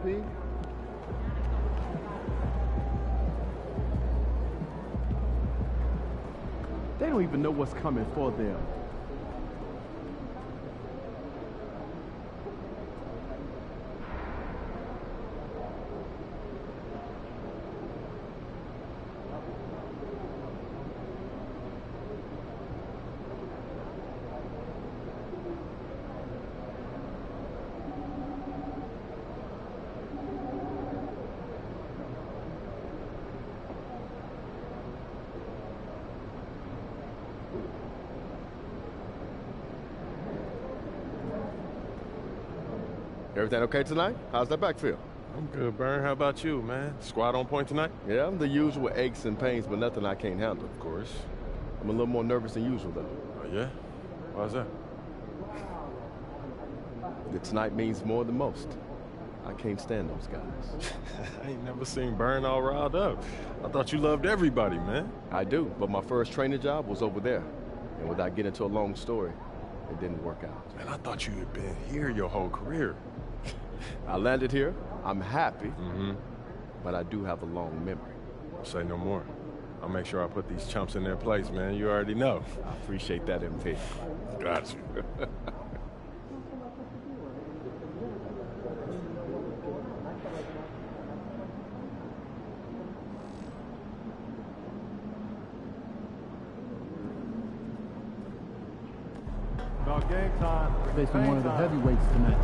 MP. They don't even know what's coming for them. Everything okay tonight? How's that back feel? I'm good, Burn. How about you, man? Squad on point tonight? Yeah, the usual aches and pains, but nothing I can't handle. Of course. I'm a little more nervous than usual, though. Oh, yeah? Why's that? That tonight means more than most. I can't stand those guys. I ain't never seen Burn all riled up. I thought you loved everybody, man. I do, but my first training job was over there. And without getting into a long story, it didn't work out. Man, I thought you had been here your whole career. I landed here. I'm happy. But I do have a long memory. Say no more. I'll make sure I put these chumps in their place, man. You already know. I appreciate that, MP. Got you. About game time. Facing one of the heavyweights tonight.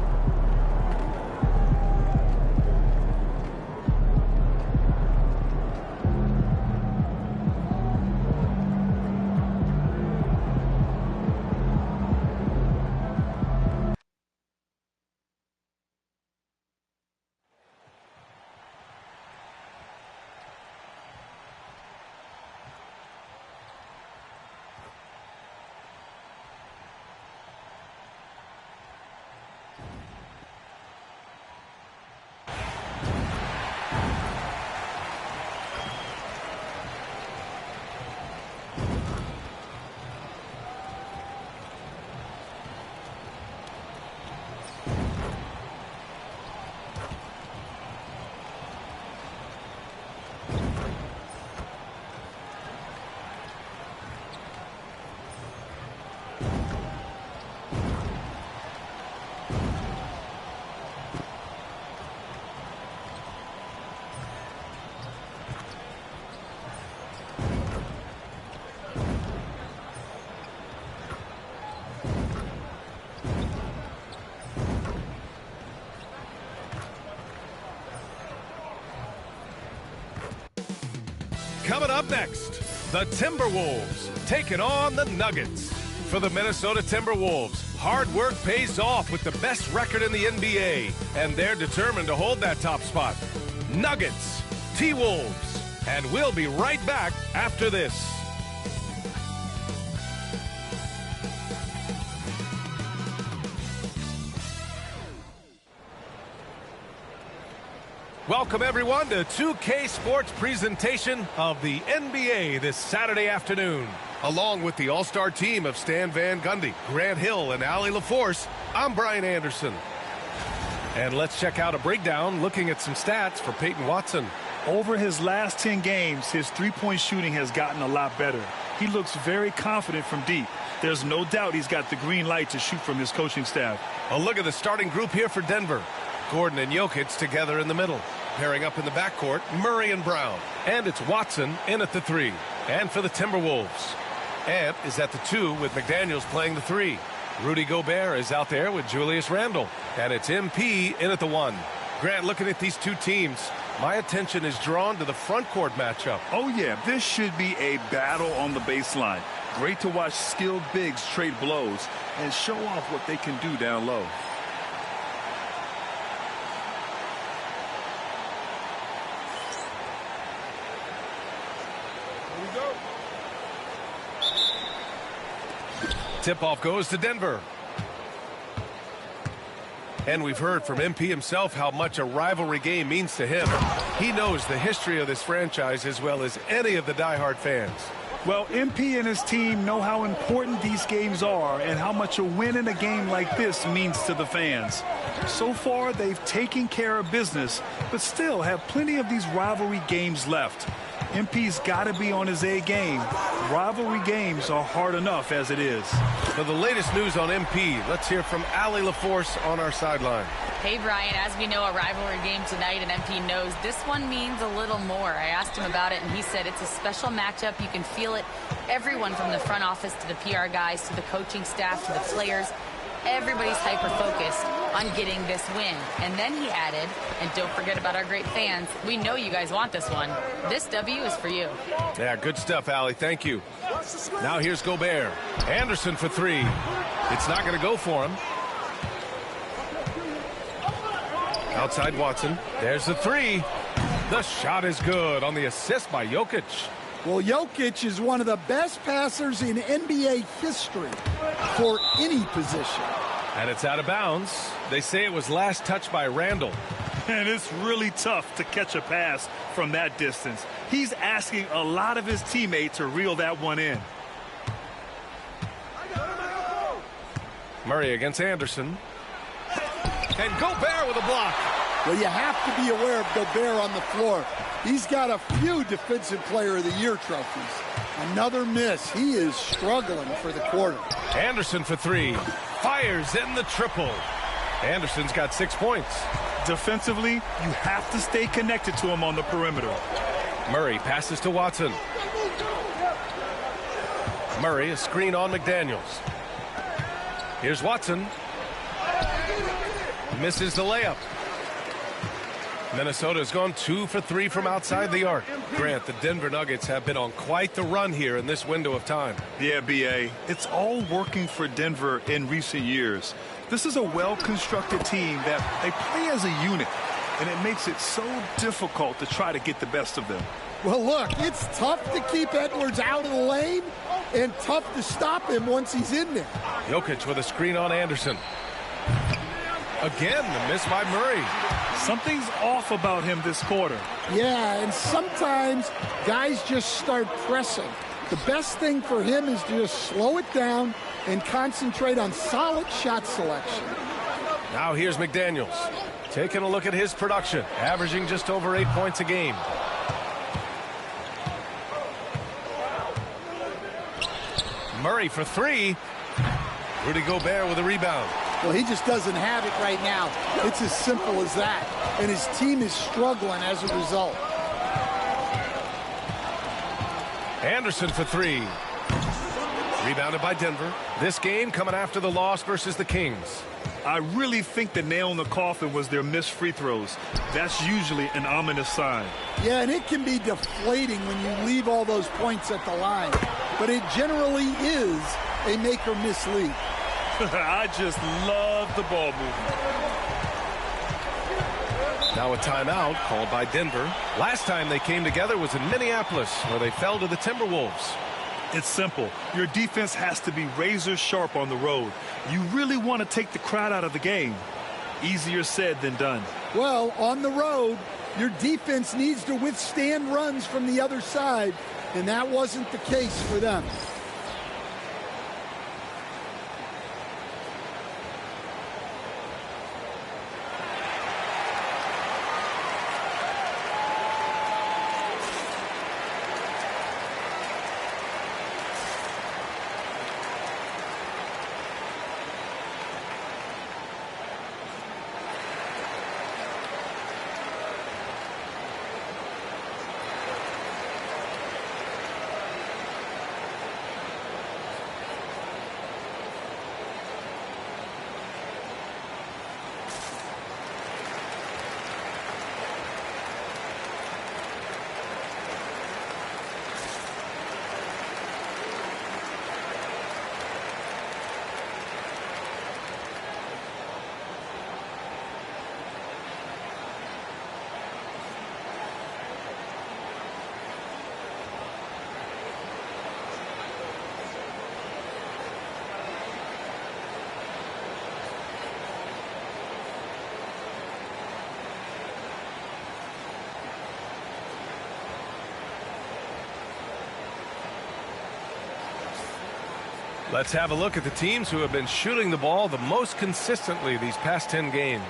Coming up next, the Timberwolves taking on the Nuggets. For the Minnesota Timberwolves, hard work pays off with the best record in the NBA, and they're determined to hold that top spot. Nuggets, T-Wolves, and we'll be right back after this. Welcome, everyone, to 2K Sports' presentation of the NBA this Saturday afternoon. Along with the all-star team of Stan Van Gundy, Grant Hill, and Allie LaForce, I'm Brian Anderson. And let's check out a breakdown looking at some stats for Peyton Watson. Over his last 10 games, his three-point shooting has gotten a lot better. He looks very confident from deep. There's no doubt he's got the green light to shoot from his coaching staff. A look at the starting group here for Denver. Gordon and Jokic together in the middle. Pairing up in the backcourt, Murray and Brown. And it's Watson in at the 3. And for the Timberwolves, Ant is at the 2 with McDaniels playing the 3. Rudy Gobert is out there with Julius Randle. And it's MP in at the 1. Grant, looking at these two teams, my attention is drawn to the front court matchup. Oh, yeah, this should be a battle on the baseline. Great to watch skilled bigs trade blows and show off what they can do down low. Tip-off goes to Denver. And we've heard from MP himself how much a rivalry game means to him. He knows the history of this franchise as well as any of the diehard fans. Well, MP and his team know how important these games are and how much a win in a game like this means to the fans. So far, they've taken care of business, but still have plenty of these rivalry games left. MP's got to be on his A game. Rivalry games are hard enough as it is. For the latest news on MP, let's hear from Allie LaForce on our sideline. Hey, Brian, as we know, a rivalry game tonight, and MP knows this one means a little more. I asked him about it, and he said it's a special matchup. You can feel it. Everyone from the front office to the PR guys to the coaching staff to the players, everybody's hyper-focused on getting this win. And then he added, and don't forget about our great fans, we know you guys want this one. This W is for you. Yeah, good stuff, Allie. Thank you. Now here's Gobert. Anderson for three. It's not going to go for him. Outside Watson. There's the three. The shot is good on the assist by Jokic. Well, Jokic is one of the best passers in NBA history for any position. And it's out of bounds. They say it was last touched by Randall. And it's really tough to catch a pass from that distance. He's asking a lot of his teammates to reel that one in. Murray against Anderson. And Gobert with a block. Well, you have to be aware of Gobert on the floor. He's got a few Defensive Player of the Year trophies. Another miss. He is struggling for the quarter. Anderson for three. Fires in the triple. Anderson's got 6 points. Defensively, you have to stay connected to him on the perimeter. Murray passes to Watson. Murray, a screen on McDaniels. Here's Watson. Misses the layup. Minnesota's gone 2 for 3 from outside the arc. Grant, the Denver Nuggets have been on quite the run here in this window of time. Yeah, B.A., it's all working for Denver in recent years. This is a well-constructed team that they play as a unit, and it makes it so difficult to try to get the best of them. Well, look, it's tough to keep Edwards out of the lane and tough to stop him once he's in there. Jokic with a screen on Anderson. Again, the miss by Murray. Something's off about him this quarter. Yeah, and sometimes guys just start pressing. The best thing for him is to just slow it down and concentrate on solid shot selection. Now here's McDaniels. Taking a look at his production, averaging just over 8 points a game. Murray for three. Rudy Gobert with a rebound. Well, he just doesn't have it right now. It's as simple as that. And his team is struggling as a result. Anderson for three. Rebounded by Denver. This game coming after the loss versus the Kings. I really think the nail in the coffin was their missed free throws. That's usually an ominous sign. Yeah, and it can be deflating when you leave all those points at the line. But it generally is a make-or-miss league. I just love the ball movement. Now a timeout called by Denver. Last time they came together was in Minneapolis, where they fell to the Timberwolves. It's simple. Your defense has to be razor sharp on the road. You really want to take the crowd out of the game. Easier said than done. Well, on the road, your defense needs to withstand runs from the other side, and that wasn't the case for them. Let's have a look at the teams who have been shooting the ball the most consistently these past 10 games.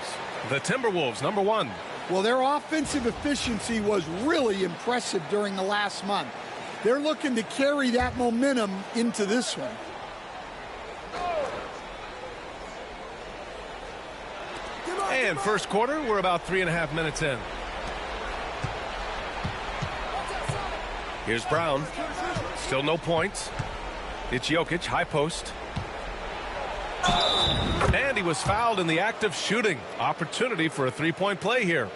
The Timberwolves, number 1. Well, their offensive efficiency was really impressive during the last month. They're looking to carry that momentum into this one. And first quarter, we're about 3.5 minutes in. Here's Brown. Still no points. It's Jokic, high post. And he was fouled in the act of shooting. Opportunity for a three-point play here.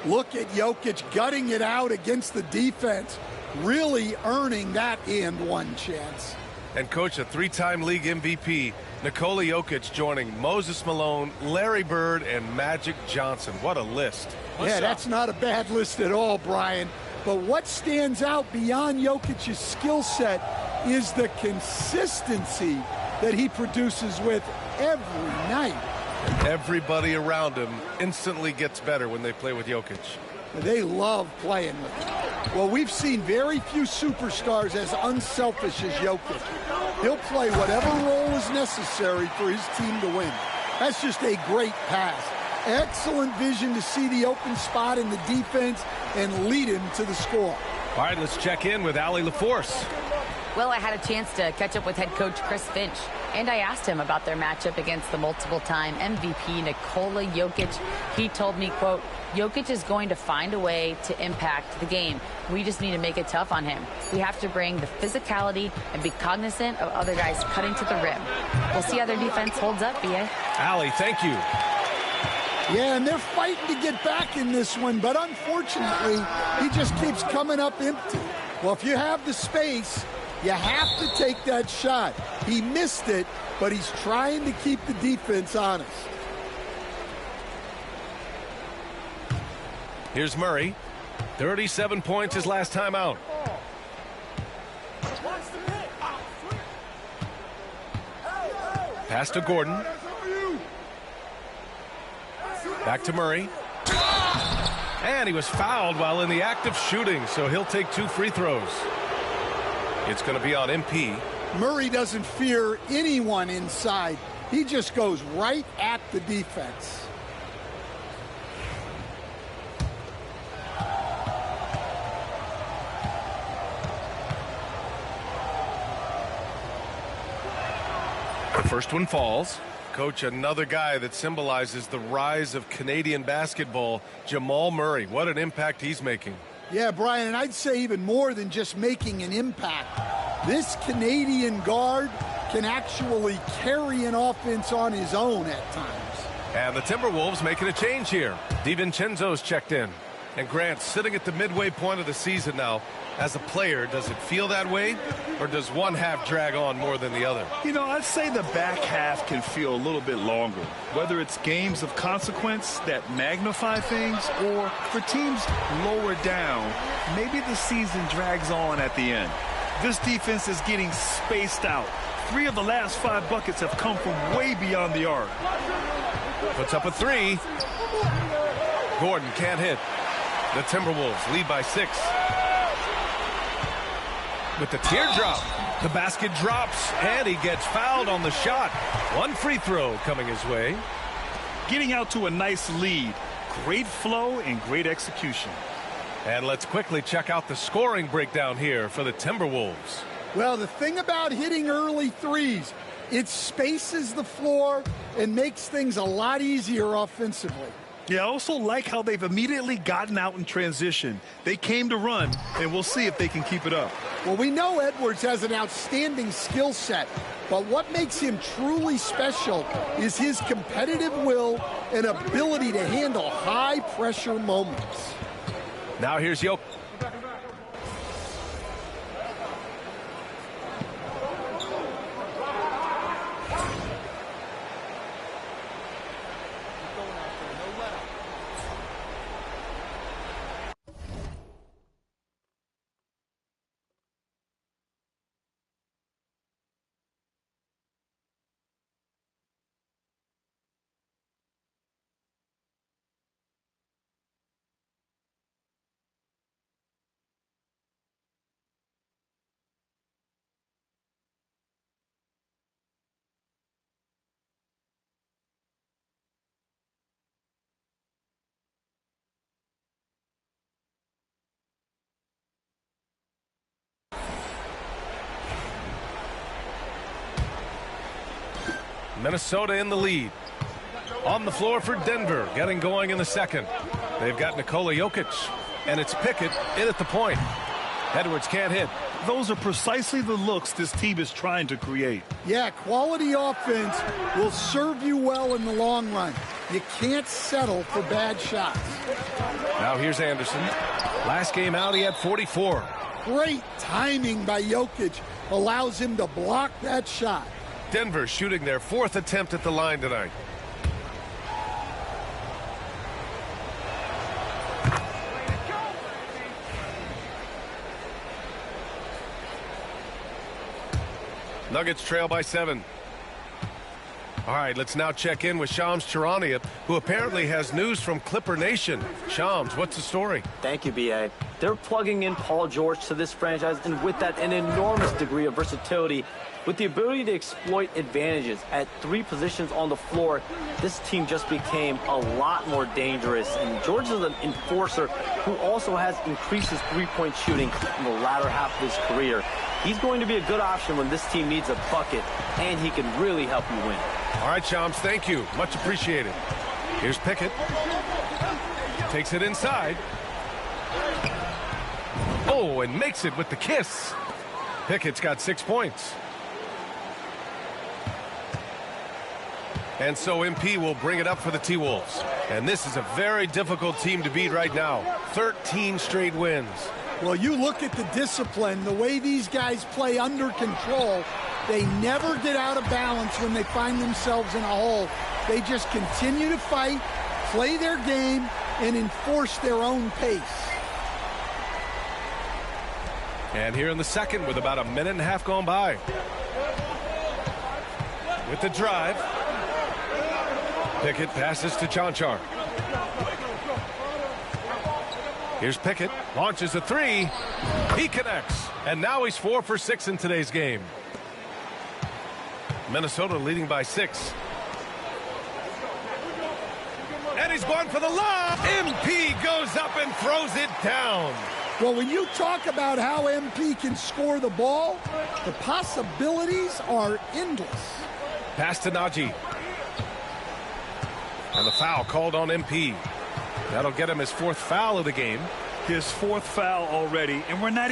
Look at Jokic gutting it out against the defense, really earning that and one chance. And coach, a 3-time league MVP, Nikola Jokic joining Moses Malone, Larry Bird, and Magic Johnson. What a list. That's not a bad list at all, Brian. But what stands out beyond Jokic's skill set is the consistency that he produces with every night. Everybody around him instantly gets better when they play with Jokic. They love playing with him. Well, we've seen very few superstars as unselfish as Jokic. He'll play whatever role is necessary for his team to win. That's just a great pass. Excellent vision to see the open spot in the defense and lead him to the score. All right, let's check in with Allie LaForce. Well, I had a chance to catch up with head coach Chris Finch, and I asked him about their matchup against the multiple-time MVP Nikola Jokic. He told me, quote, Jokic is going to find a way to impact the game. We just need to make it tough on him. We have to bring the physicality and be cognizant of other guys cutting to the rim. We'll see how their defense holds up, B.A. Allie, thank you. Yeah, and they're fighting to get back in this one, but unfortunately, he just keeps coming up empty. Well, if you have the space, you have to take that shot. He missed it, but he's trying to keep the defense honest. Here's Murray. 37 points his last time out. Pass to Gordon. Back to Murray. And he was fouled while in the act of shooting, so he'll take 2 free throws. It's going to be on MP. Murray doesn't fear anyone inside. He just goes right at the defense. The first one falls. Coach, another guy that symbolizes the rise of Canadian basketball, Jamal Murray. What an impact he's making. Yeah, Brian, and I'd say even more than just making an impact. This Canadian guard can actually carry an offense on his own at times. And the Timberwolves making a change here. DiVincenzo's checked in. And Grant, sitting at the midway point of the season now, as a player, does it feel that way? Or does one half drag on more than the other? You know, I'd say the back half can feel a little bit longer. Whether it's games of consequence that magnify things or for teams lower down, maybe the season drags on at the end. This defense is getting spaced out. 3 of the last 5 buckets have come from way beyond the arc. Puts up a 3. Gordon can't hit. The Timberwolves lead by 6. With the teardrop, the basket drops, and he gets fouled on the shot. 1 free throw coming his way. Getting out to a nice lead. Great flow and great execution. And let's quickly check out the scoring breakdown here for the Timberwolves. Well, the thing about hitting early threes, it spaces the floor and makes things a lot easier offensively. Yeah, I also like how they've immediately gotten out in transition. They came to run, and we'll see if they can keep it up. Well, we know Edwards has an outstanding skill set, but what makes him truly special is his competitive will and ability to handle high-pressure moments. Now here's Jokic. Minnesota in the lead. On the floor for Denver, getting going in the second. They've got Nikola Jokic, and it's Pickett in at the point. Edwards can't hit. Those are precisely the looks this team is trying to create. Yeah, quality offense will serve you well in the long run. You can't settle for bad shots. Now here's Anderson. Last game out, he had 44. Great timing by Jokic allows him to block that shot. Denver shooting their 4th attempt at the line tonight. Nuggets trail by 7. All right, let's now check in with Shams Charania, who apparently has news from Clipper Nation. Shams, what's the story? Thank you, B.A. They're plugging in Paul George to this franchise, and with that, an enormous degree of versatility. With the ability to exploit advantages at 3 positions on the floor, this team just became a lot more dangerous. And George is an enforcer who also has increased his three-point shooting in the latter half of his career. He's going to be a good option when this team needs a bucket, and he can really help you win. All right, Shams, thank you. Much appreciated. Here's Pickett. Takes it inside. Oh, and makes it with the kiss. Pickett's got 6 points. And so MP will bring it up for the T-Wolves. And this is a very difficult team to beat right now. 13 straight wins. Well, you look at the discipline, the way these guys play under control, they never get out of balance when they find themselves in a hole. They just continue to fight, play their game, and enforce their own pace. And here in the second with about a minute and a half gone by. With the drive. Pickett passes to Chanchar. Here's Pickett, launches a 3. He connects, and now he's 4 for 6 in today's game. Minnesota leading by 6. And he's going for the lob. MP goes up and throws it down. Well, when you talk about how MP can score the ball, the possibilities are endless. Pass to Najee. And the foul called on MP. That'll get him his 4th foul of the game. His 4th foul already, and we're not...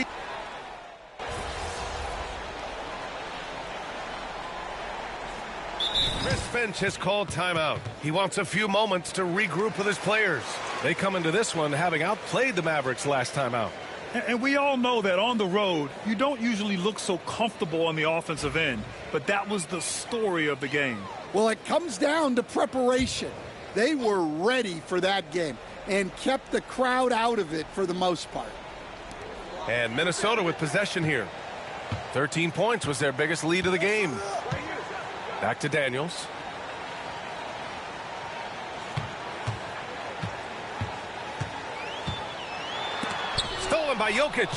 Chris Finch has called timeout. He wants a few moments to regroup with his players. They come into this one having outplayed the Mavericks last time out. And we all know that on the road, you don't usually look so comfortable on the offensive end. But that was the story of the game. Well, it comes down to preparation. They were ready for that game and kept the crowd out of it for the most part. And Minnesota with possession here. 13 points was their biggest lead of the game. Back to Daniels. Stolen by Jokic.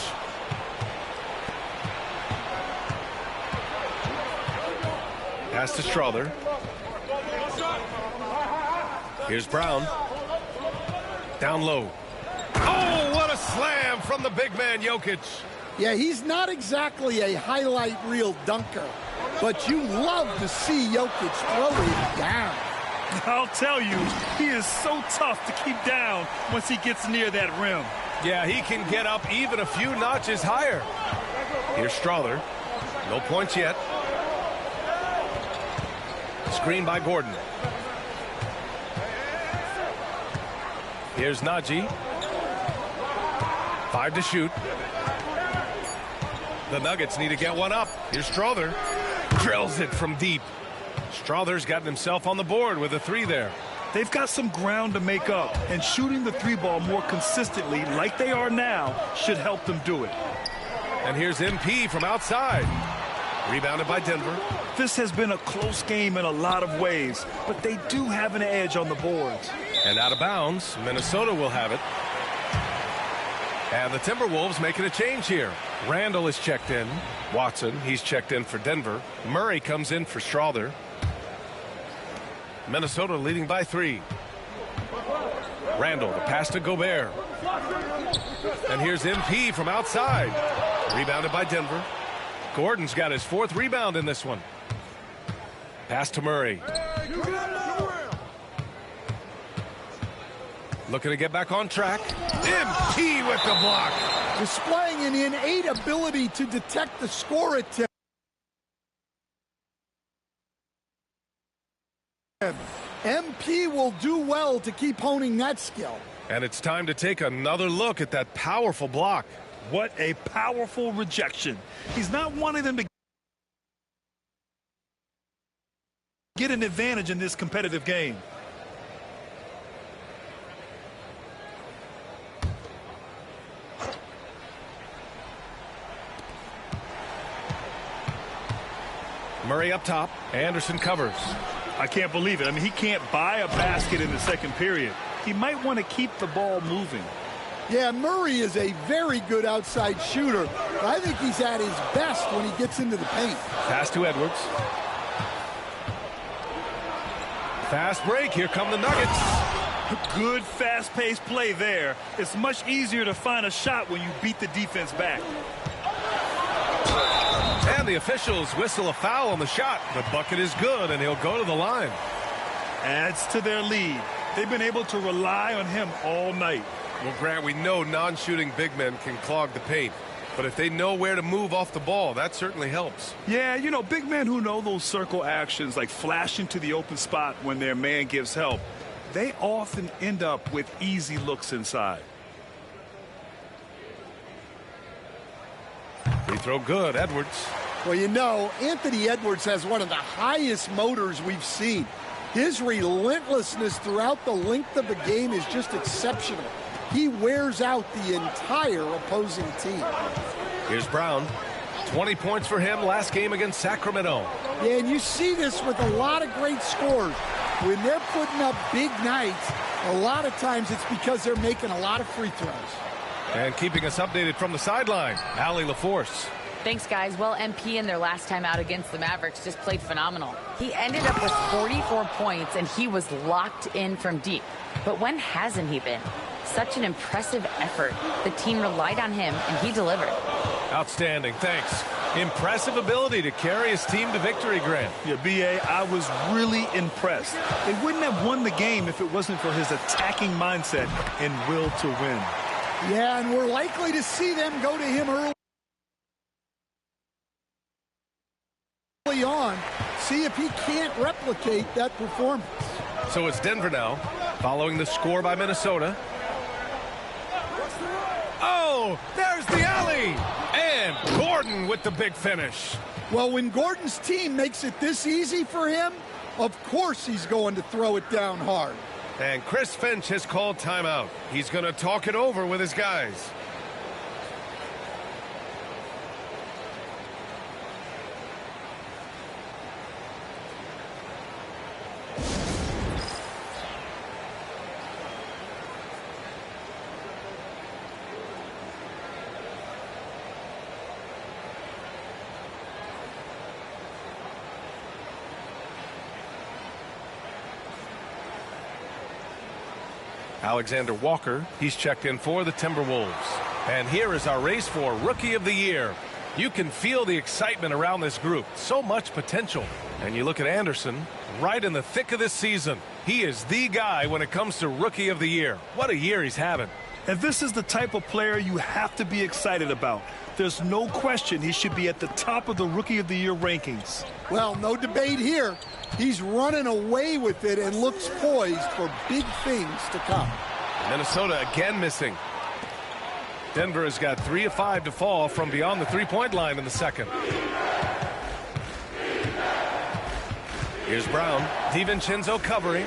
Pass to Strother. Here's Brown. Down low. Oh, what a slam from the big man, Jokic. Yeah, he's not exactly a highlight reel dunker, but you love to see Jokic throw it down. I'll tell you, he is so tough to keep down once he gets near that rim. Yeah, he can get up even a few notches higher. Here's Strother. No points yet. Screen by Gordon. Here's Najee. 5 to shoot. The Nuggets need to get one up. Here's Strother. Drills it from deep. Strother's gotten himself on the board with a 3 there. They've got some ground to make up, and shooting the 3-ball more consistently like they are now should help them do it. And here's MP from outside. Rebounded by Denver. This has been a close game in a lot of ways, but they do have an edge on the boards. And out of bounds, Minnesota will have it. And the Timberwolves making a change here. Randall is checked in. Watson, he's checked in for Denver. Murray comes in for Strother. Minnesota leading by 3. Randall, the pass to Gobert. And here's MP from outside. Rebounded by Denver. Gordon's got his 4th rebound in this one. Pass to Murray. Looking to get back on track. MT with the block. Displaying an innate ability to detect the score attempt. MP will do well to keep honing that skill. And it's time to take another look at that powerful block. What a powerful rejection. He's not wanting them to get an advantage in this competitive game. Murray up top. Anderson covers. I can't believe it. I mean, he can't buy a basket in the second period. He might want to keep the ball moving. Yeah, Murray is a very good outside shooter. But I think he's at his best when he gets into the paint. Pass to Edwards. Fast break. Here come the Nuggets. Good fast-paced play there. It's much easier to find a shot when you beat the defense back. And the officials whistle a foul on the shot. The bucket is good, and he'll go to the line. Adds to their lead. They've been able to rely on him all night. Well, Grant, we know non-shooting big men can clog the paint. But if they know where to move off the ball, that certainly helps. Yeah, you know, big men who know those circle actions, like flashing to the open spot when their man gives help, they often end up with easy looks inside. Free throw good. Edwards. Well, you know, Anthony Edwards has one of the highest motors we've seen. His relentlessness throughout the length of the game is just exceptional. He wears out the entire opposing team. Here's Brown. 20 points for him last game against Sacramento. Yeah, and you see this with a lot of great scores. When they're putting up big nights, a lot of times it's because they're making a lot of free throws. And keeping us updated from the sideline, Allie LaForce. Thanks, guys. Well, MP in their last time out against the Mavericks just played phenomenal. He ended up with 44 points, and he was locked in from deep. But when hasn't he been? Such an impressive effort. The team relied on him, and he delivered. Outstanding. Thanks. Impressive ability to carry his team to victory, Grant. Yeah, B.A., I was really impressed. They wouldn't have won the game if it wasn't for his attacking mindset and will to win. Yeah, and we're likely to see them go to him early on, see if he can't replicate that performance. So it's Denver now, following the score by Minnesota. Oh, there's the alley! And Gordon with the big finish. Well, when Gordon's team makes it this easy for him, of course he's going to throw it down hard. And Chris Finch has called timeout. He's going to talk it over with his guys. Alexander Walker, he's checked in for the Timberwolves. And here is our race for Rookie of the Year. You can feel the excitement around this group. So much potential. And you look at Anderson, right in the thick of this season. He is the guy when it comes to Rookie of the Year. What a year he's having. And this is the type of player you have to be excited about. There's no question he should be at the top of the Rookie of the Year rankings. Well, no debate here. He's running away with it and looks poised for big things to come. Minnesota again missing. Denver has got 3 of 5 to fall from beyond the three-point line in the second. Here's Brown. DiVincenzo covering.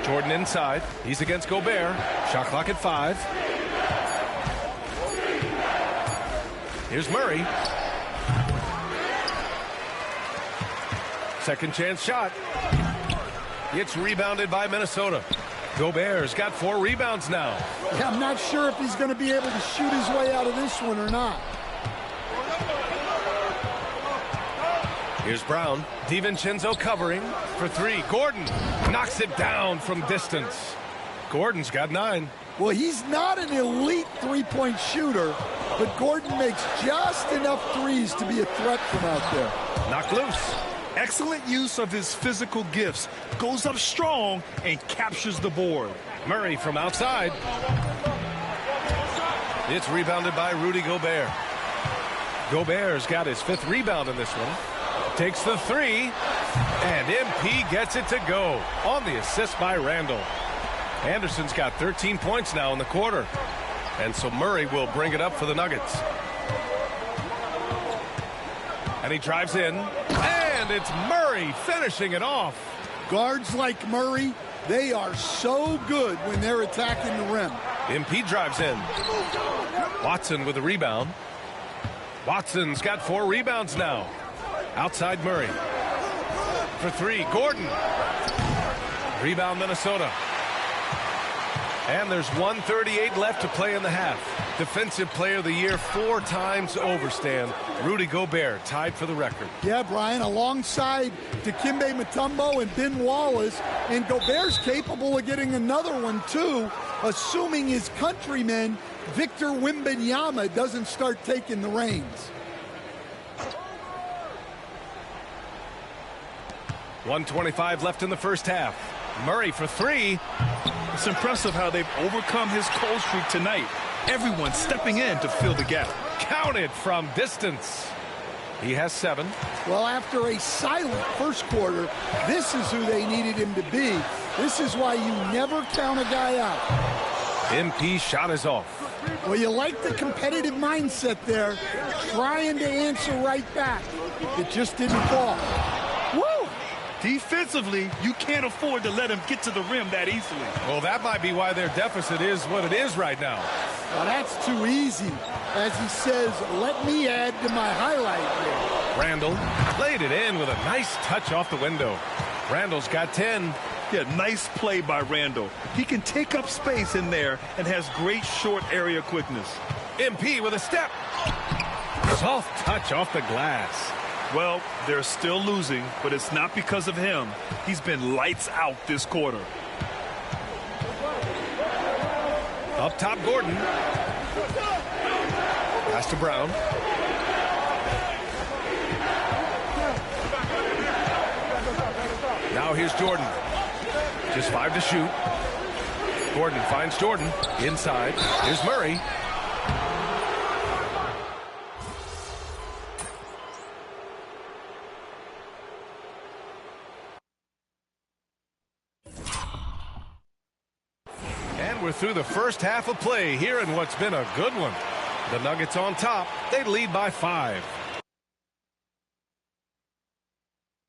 Jordan inside. He's against Gobert. Shot clock at 5. Here's Murray. Second chance shot. It's rebounded by Minnesota. Gobert's got 4 rebounds now. Yeah, I'm not sure if he's going to be able to shoot his way out of this one or not. Here's Brown. DiVincenzo covering for 3. Gordon knocks it down from distance. Gordon's got 9. Well, he's not an elite three-point shooter, but Gordon makes just enough threes to be a threat from out there. Knocked loose. Excellent use of his physical gifts. Goes up strong and captures the board. Murray from outside. It's rebounded by Rudy Gobert. Gobert's got his 5th rebound in this one. Takes the 3. And MP gets it to go on the assist by Randall. Anderson's got 13 points now in the quarter. And so Murray will bring it up for the Nuggets. And he drives in. And it's Murray finishing it off. Guards like Murray, they are so good when they're attacking the rim. MP drives in. Watson with a rebound. Watson's got 4 rebounds now. Outside Murray. For 3, Gordon. Rebound Minnesota. And there's 1:38 left to play in the half. Defensive Player of the Year 4 times over, Stan. Rudy Gobert tied for the record. Yeah, Brian, alongside Dikembe Mutombo and Ben Wallace, and Gobert's capable of getting another one too, assuming his countryman Victor Wembanyama doesn't start taking the reins. 1:25 left in the first half. Murray for 3. It's impressive how they've overcome his cold streak tonight. Everyone stepping in to fill the gap. Counted from distance. He has 7. Well, after a silent first quarter, this is who they needed him to be. This is why you never count a guy out. MP shot is off. Well, you like the competitive mindset there, trying to answer right back. It just didn't fall. Woo! Defensively, you can't afford to let him get to the rim that easily. Well, that might be why their deficit is what it is right now. Well, that's too easy. As he says, let me add to my highlight reel. Randall played it in with a nice touch off the window. Randall's got 10. Yeah, nice play by Randall. He can take up space in there and has great short area quickness. MP with a step. Soft touch off the glass. Well, they're still losing, but it's not because of him. He's been lights out this quarter. Up top, Gordon. Pass to Brown. Now here's Jordan. Just 5 to shoot. Gordon finds Jordan. Inside. Here's Murray. And we're through the first half of play here in what's been a good one. The Nuggets on top. They lead by 5.